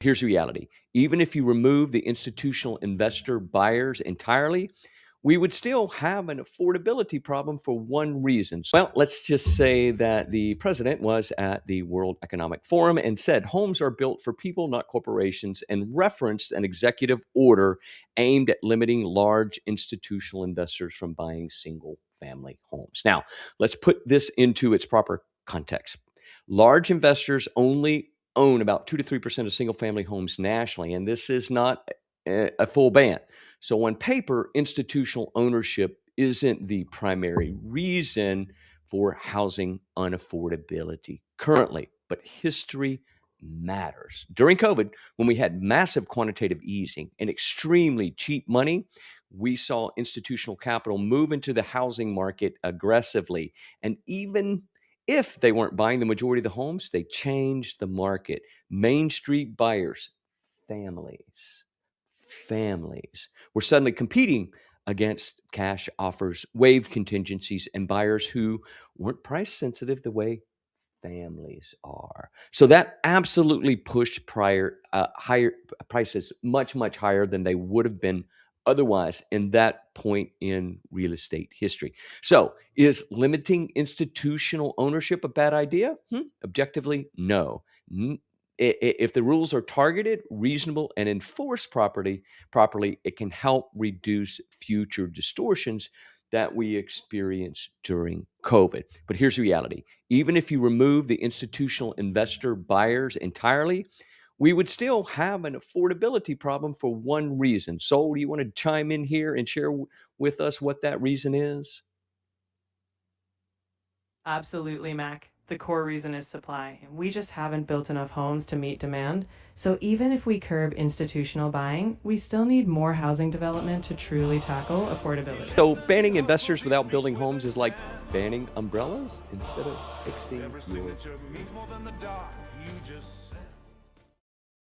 Here's the reality. Even if you remove the institutional investor buyers entirely, we would still have an affordability problem for one reason. Well, let's just say that the president was at the World Economic Forum and said homes are built for people, not corporations, and referenced an executive order aimed at limiting large institutional investors from buying single family homes. Now, let's put this into its proper context. Large investors only own about 2 to 3% of single family homes nationally, and this is not a full ban. So, on paper, institutional ownership isn't the primary reason for housing unaffordability currently, but history matters. During COVID, when we had massive quantitative easing and extremely cheap money, we saw institutional capital move into the housing market aggressively. And even if they weren't buying the majority of the homes, they changed the market. Main Street buyers, families, families were suddenly competing against cash offers, waived contingencies, and buyers who weren't price sensitive the way families are. So that absolutely pushed higher prices much higher than they would have been otherwise in that point in real estate history. So, is limiting institutional ownership a bad idea? Objectively, no. If the rules are targeted, reasonable, and enforced properly, it can help reduce future distortions that we experienced during COVID. But here's the reality. Even if you remove the institutional investor buyers entirely, we would still have an affordability problem for one reason. So, do you want to chime in here and share with us what that reason is? Absolutely, Mac. The core reason is supply. We just haven't built enough homes to meet demand. So even if we curb institutional buying, we still need more housing development to truly tackle affordability. So, banning investors without building homes is like banning umbrellas instead of fixing Every your signature means more than the dot you just sent.